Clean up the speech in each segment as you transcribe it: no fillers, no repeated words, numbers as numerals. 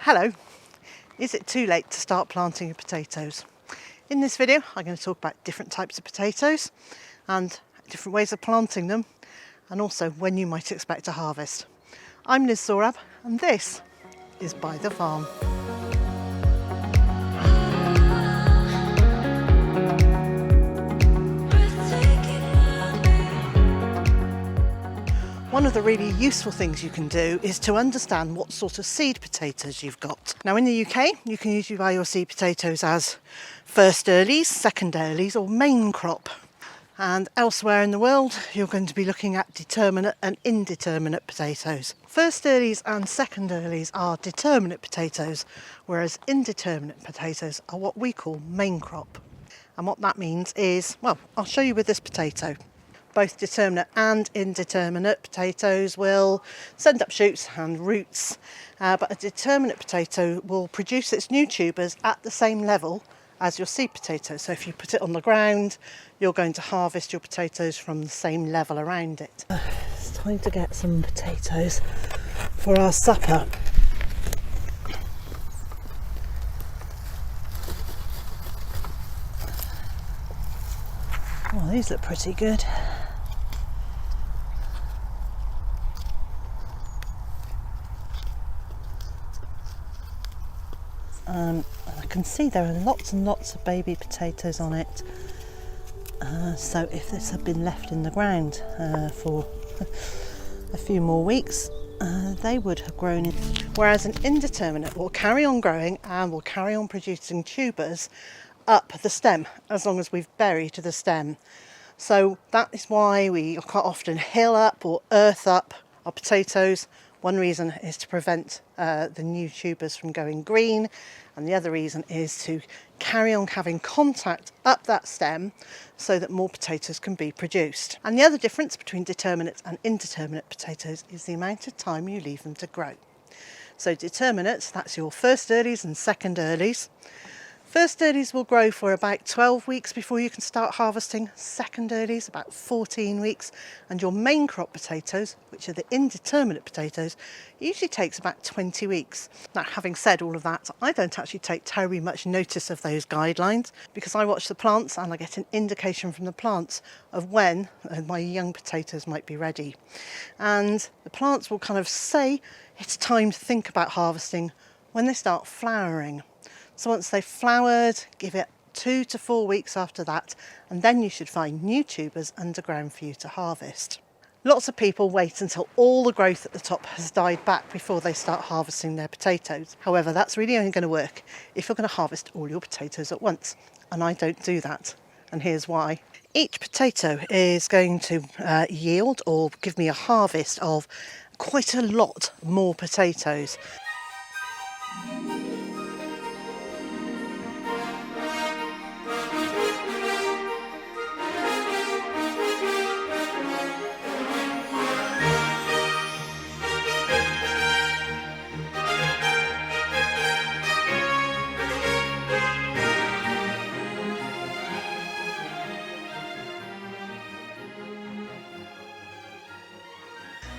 Hello, is it too late to start planting your potatoes? In this video I'm going to talk about different types of potatoes and different ways of planting them, and also when you might expect a harvest. I'm Zorab and this is Byther Farm. One of the really useful things you can do is to understand what sort of seed potatoes you've got. Now in the UK, you can usually buy your seed potatoes as first earlies, second earlies or main crop. And elsewhere in the world, you're going to be looking at determinate and indeterminate potatoes. First earlies and second earlies are determinate potatoes, whereas indeterminate potatoes are what we call main crop. And what that means is, well, I'll show you with this potato. Both determinate and indeterminate potatoes will send up shoots and roots, but a determinate potato will produce its new tubers at the same level as your seed potato. So if you put it on the ground, you're going to harvest your potatoes from the same level around it. It's time to get some potatoes for our supper. Oh, these look pretty good. I can see there are lots and lots of baby potatoes on it, so if this had been left in the ground for a few more weeks, they would have grown. Whereas an indeterminate will carry on growing and will carry on producing tubers up the stem as long as we've buried the stem. So that is why we quite often hill up or earth up our potatoes. One reason is to prevent the new tubers from going green, and the other reason is to carry on having contact up that stem so that more potatoes can be produced. And the other difference between determinate and indeterminate potatoes is the amount of time you leave them to grow. So determinate, that's your first earlies and second earlies. First earlies will grow for about 12 weeks before you can start harvesting. Second earlies about 14 weeks, and your main crop potatoes, which are the indeterminate potatoes, usually takes about 20 weeks. Now, having said all of that, I don't actually take terribly much notice of those guidelines because I watch the plants and I get an indication from the plants of when my young potatoes might be ready. And the plants will kind of say it's time to think about harvesting when they start flowering. So once they've flowered, give it 2 to 4 weeks after that, and then you should find new tubers underground for you to harvest. Lots of people wait until all the growth at the top has died back before they start harvesting their potatoes. However, that's really only going to work if you're going to harvest all your potatoes at once, and I don't do that, and here's why. Each potato is going to yield or give me a harvest of quite a lot more potatoes.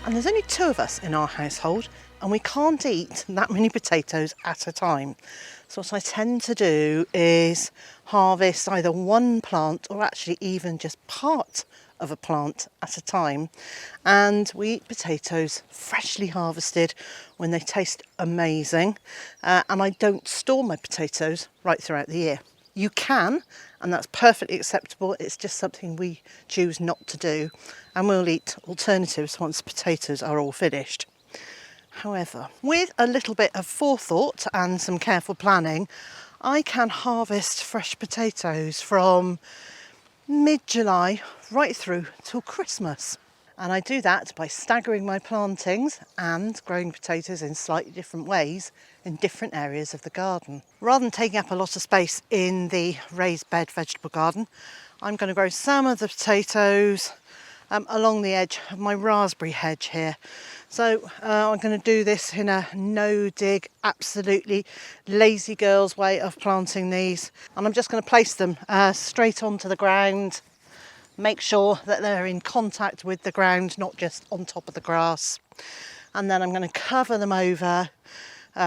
And there's only 2 of us in our household, and we can't eat that many potatoes at a time. So what I tend to do is harvest either one plant or actually even just part of a plant at a time. And we eat potatoes freshly harvested when they taste amazing. And I don't store my potatoes right throughout the year. You can, and that's perfectly acceptable. It's just something we choose not to do, and we'll eat alternatives once potatoes are all finished. However, with a little bit of forethought and some careful planning, I can harvest fresh potatoes from mid-July right through till Christmas. And I do that by staggering my plantings and growing potatoes in slightly different ways in different areas of the garden. Rather than taking up a lot of space in the raised bed vegetable garden, I'm going to grow some of the potatoes along the edge of my raspberry hedge here. So I'm going to do this in a no-dig, absolutely lazy girl's way of planting these. And I'm just going to place them straight onto the ground. Make sure that they're in contact with the ground, not just on top of the grass. And then I'm going to cover them over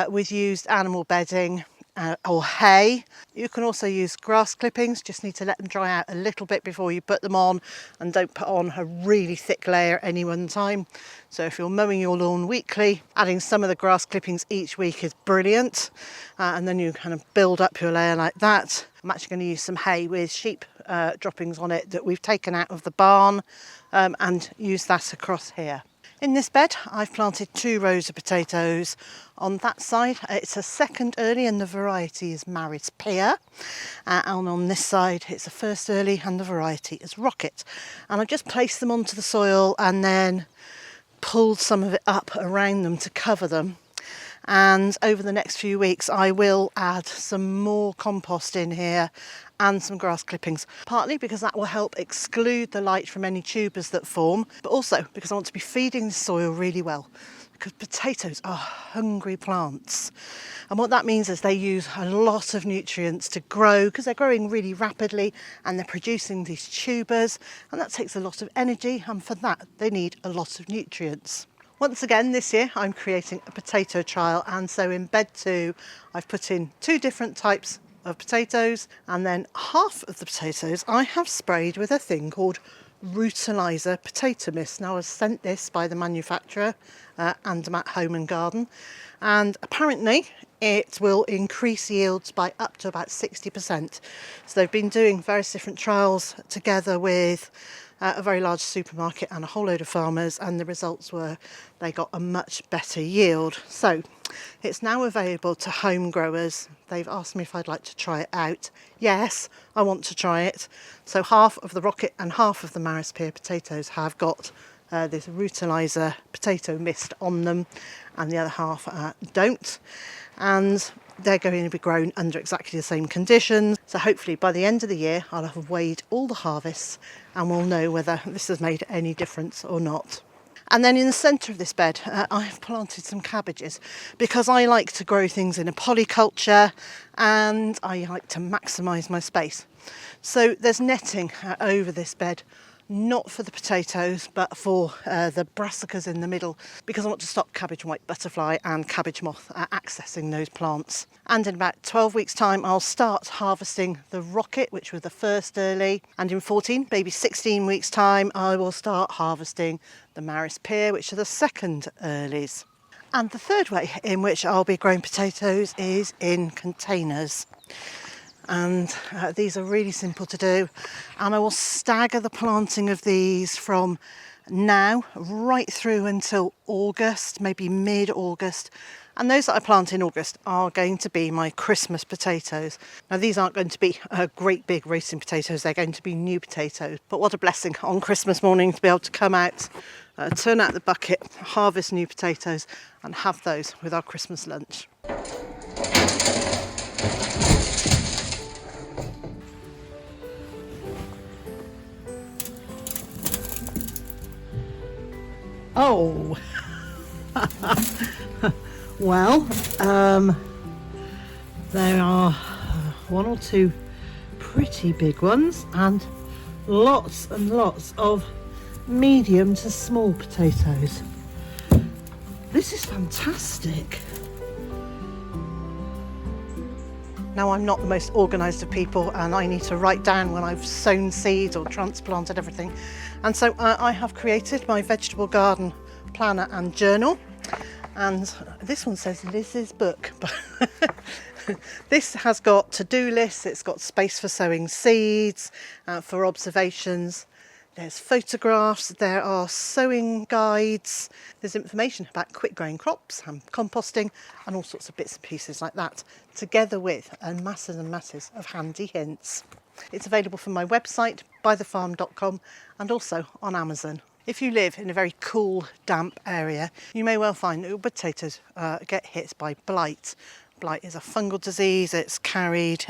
with used animal bedding or hay. You can also use grass clippings, just need to let them dry out a little bit before you put them on, and don't put on a really thick layer any one time. So if you're mowing your lawn weekly, adding some of the grass clippings each week is brilliant, and then you kind of build up your layer like that. I'm actually going to use some hay with sheep droppings on it that we've taken out of the barn, and use that across here. In this bed, I've planted 2 rows of potatoes. On that side, it's a second early and the variety is Maris Pear. And on this side, it's a first early and the variety is Rocket. And I've just placed them onto the soil and then pulled some of it up around them to cover them. And over the next few weeks, I will add some more compost in here and some grass clippings, partly because that will help exclude the light from any tubers that form, but also because I want to be feeding the soil really well, because potatoes are hungry plants. And what that means is they use a lot of nutrients to grow, because they're growing really rapidly and they're producing these tubers, and that takes a lot of energy, and for that they need a lot of nutrients. Once again this year I'm creating a potato trial, and so in bed 2 I've put in 2 different types of potatoes, and then half of the potatoes I have sprayed with a thing called Rutilizer potato mist. Now I was sent this by the manufacturer and at Home and Garden, and apparently it will increase yields by up to about 60%. So they've been doing various different trials together with a very large supermarket and a whole load of farmers, and the results were they got a much better yield. So it's now available to home growers. They've asked me if I'd like to try it out. Yes, I want to try it. So half of the Rocket and half of the Maris Pear potatoes have got this Rutilizer potato mist on them, and the other half don't. And they're going to be grown under exactly the same conditions. So hopefully by the end of the year I'll have weighed all the harvests and we'll know whether this has made any difference or not. And then in the centre of this bed I've planted some cabbages, because I like to grow things in a polyculture and I like to maximise my space. So there's netting over this bed, not for the potatoes but for the brassicas in the middle, because I want to stop cabbage white butterfly and cabbage moth accessing those plants. And in about 12 weeks time I'll start harvesting the Rocket, which was the first early, and in 14, maybe 16 weeks time I will start harvesting the Maris Pear, which are the second earlies. And the third way in which I'll be growing potatoes is in containers. And these are really simple to do, and I will stagger the planting of these from now right through until August, maybe mid-August. And those that I plant in August are going to be my Christmas potatoes. Now these aren't going to be great big roasting potatoes, they're going to be new potatoes. But what a blessing on Christmas morning to be able to come out, turn out the bucket, harvest new potatoes and have those with our Christmas lunch. Oh, well, there are 1 or 2 pretty big ones and lots of medium to small potatoes. This is fantastic. Now I'm not the most organised of people and I need to write down when I've sown seeds or transplanted everything. And so I have created my vegetable garden planner and journal. And this one says Liz's book. This has got to-do lists, it's got space for sowing seeds, for observations. There's photographs, there are sowing guides, there's information about quick growing crops and composting and all sorts of bits and pieces like that, together with masses and masses of handy hints. It's available from my website, bytherfarm.com, and also on Amazon. If you live in a very cool, damp area, you may well find that your potatoes get hit by blight. Blight is a fungal disease, it's carried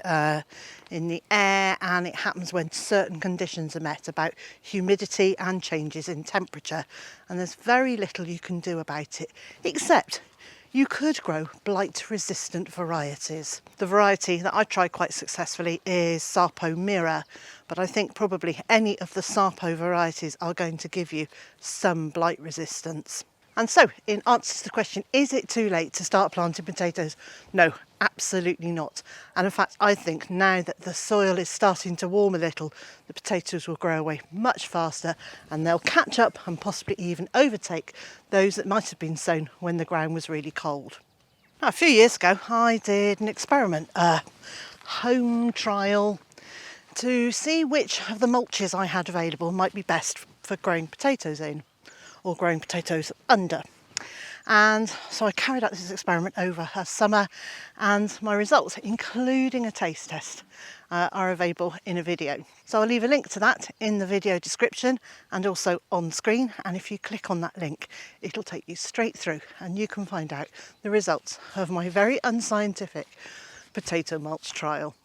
in the air, and it happens when certain conditions are met about humidity and changes in temperature. And there's very little you can do about it, except you could grow blight-resistant varieties. The variety that I tried quite successfully is Sapo Mira, but I think probably any of the Sapo varieties are going to give you some blight resistance. And so, in answer to the question, is it too late to start planting potatoes? No, absolutely not. And in fact, I think now that the soil is starting to warm a little, the potatoes will grow away much faster and they'll catch up and possibly even overtake those that might have been sown when the ground was really cold. Now, a few years ago, I did an experiment, a home trial, to see which of the mulches I had available might be best for growing potatoes in, or growing potatoes under. And so I carried out this experiment over a summer, and my results, including a taste test, are available in a video. So I'll leave a link to that in the video description and also on screen, and if you click on that link it'll take you straight through and you can find out the results of my very unscientific potato mulch trial.